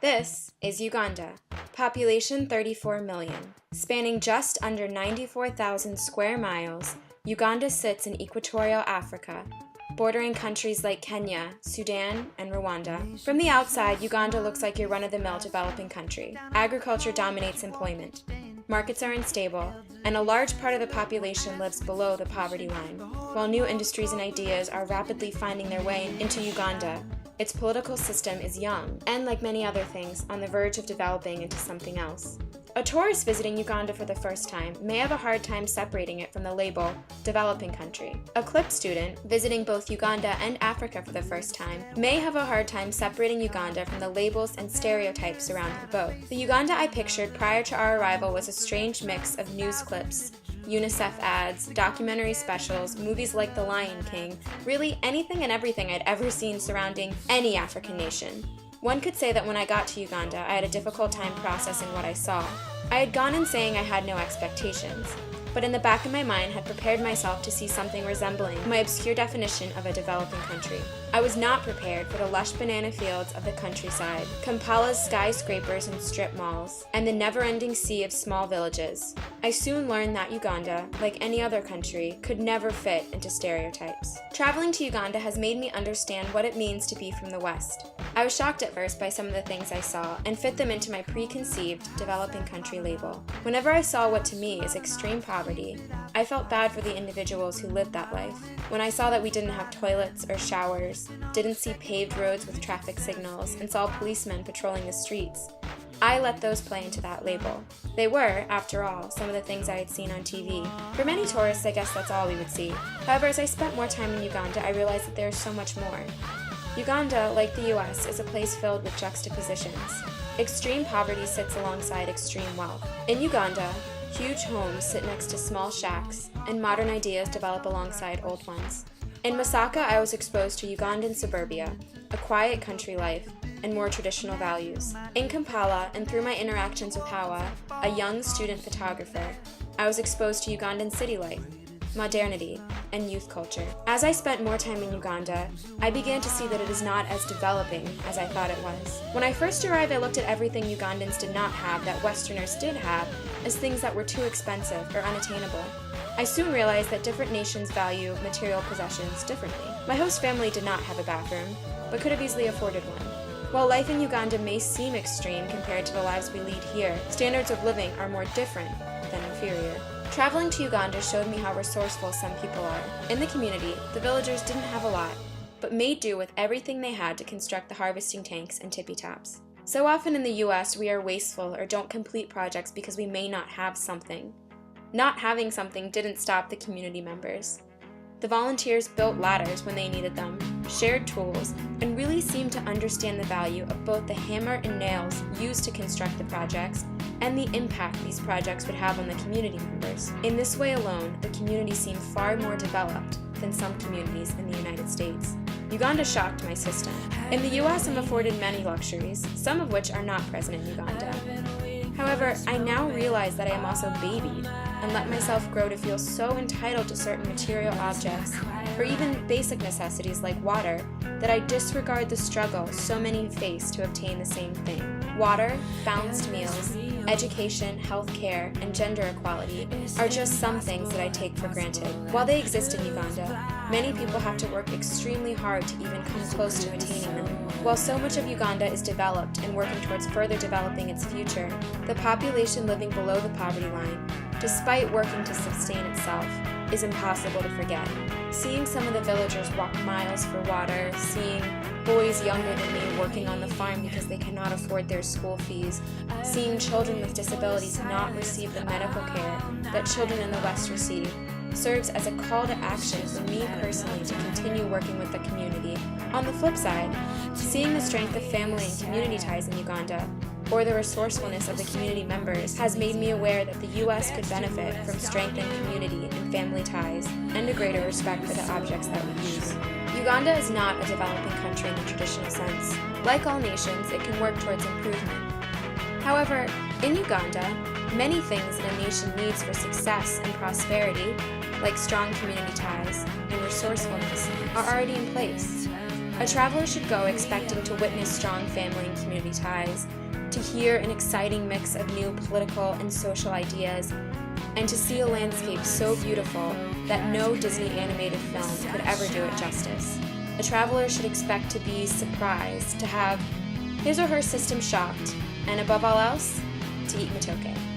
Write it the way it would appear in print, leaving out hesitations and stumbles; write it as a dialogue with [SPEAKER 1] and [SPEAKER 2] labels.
[SPEAKER 1] This is Uganda, population 34 million. Spanning just under 94,000 square miles, Uganda sits in equatorial Africa, bordering countries like Kenya, Sudan, and Rwanda. From the outside, Uganda looks like your run-of-the-mill developing country. Agriculture dominates employment. Markets are unstable, and a large part of the population lives below the poverty line. While new industries and ideas are rapidly finding their way into Uganda, its political system is young, and like many other things, on the verge of developing into something else. A tourist visiting Uganda for the first time may have a hard time separating it from the label developing country. A CLIP student visiting both Uganda and Africa for the first time may have a hard time separating Uganda from the labels and stereotypes surrounding both. The Uganda I pictured prior to our arrival was a strange mix of news clips, UNICEF ads, documentary specials, movies like The Lion King, really anything and everything I'd ever seen surrounding any African nation. One could say that when I got to Uganda, I had a difficult time processing what I saw. I had gone in saying I had no expectations, but in the back of my mind had prepared myself to see something resembling my obscure definition of a developing country. I was not prepared for the lush banana fields of the countryside, Kampala's skyscrapers and strip malls, and the never-ending sea of small villages. I soon learned that Uganda, like any other country, could never fit into stereotypes. Traveling to Uganda has made me understand what it means to be from the West. I was shocked at first by some of the things I saw and fit them into my preconceived developing country label. Whenever I saw what to me is extreme poverty, I felt bad for the individuals who lived that life. When I saw that we didn't have toilets or showers, didn't see paved roads with traffic signals, and saw policemen patrolling the streets, I let those play into that label. They were, after all, some of the things I had seen on TV. For many tourists, I guess that's all we would see. However, as I spent more time in Uganda, I realized that there is so much more. Uganda, like the US, is a place filled with juxtapositions. Extreme poverty sits alongside extreme wealth. In Uganda, huge homes sit next to small shacks, and modern ideas develop alongside old ones. In Masaka, I was exposed to Ugandan suburbia, a quiet country life, and more traditional values. In Kampala, and through my interactions with Hawa, a young student photographer, I was exposed to Ugandan city life, modernity, and youth culture. As I spent more time in Uganda, I began to see that it is not as developing as I thought it was. When I first arrived, I looked at everything Ugandans did not have that Westerners did have as things that were too expensive or unattainable. I soon realized that different nations value material possessions differently. My host family did not have a bathroom, but could have easily afforded one. While life in Uganda may seem extreme compared to the lives we lead here, standards of living are more different than inferior. Traveling to Uganda showed me how resourceful some people are. In the community, the villagers didn't have a lot, but made do with everything they had to construct the harvesting tanks and tippy taps. So often in the US, we are wasteful or don't complete projects because we may not have something. Not having something didn't stop the community members. The volunteers built ladders when they needed them, shared tools, and really seemed to understand the value of both the hammer and nails used to construct the projects and the impact these projects would have on the community members. In this way alone, the community seemed far more developed than some communities in the United States. Uganda shocked my system. In the US, I'm afforded many luxuries, some of which are not present in Uganda. However, I now realize that I am also babied and let myself grow to feel so entitled to certain material objects, or even basic necessities like water, that I disregard the struggle so many face to obtain the same thing. Water, balanced meals, education, healthcare, and gender equality are just some things that I take for granted. While they exist in Uganda, many people have to work extremely hard to even come close to attaining them. While so much of Uganda is developed and working towards further developing its future, the population living below the poverty line, despite working to sustain itself, is impossible to forget. Seeing some of the villagers walk miles for water, seeing boys younger than me working on the farm because they cannot afford their school fees, seeing children with disabilities not receive the medical care that children in the West receive, serves as a call to action for me personally to continue working with the community. On the flip side, seeing the strength of family and community ties in Uganda, or the resourcefulness of the community members, has made me aware that the U.S. could benefit from strengthened community and family ties, and a greater respect for the objects that we use. Uganda is not a developing country in the traditional sense. Like all nations, it can work towards improvement. However, in Uganda, many things that a nation needs for success and prosperity, like strong community ties and resourcefulness, are already in place. A traveler should go expecting to witness strong family and community ties, to hear an exciting mix of new political and social ideas, and to see a landscape so beautiful that no Disney animated film could ever do it justice. A traveler should expect to be surprised, to have his or her system shocked, and above all else, to eat matoke.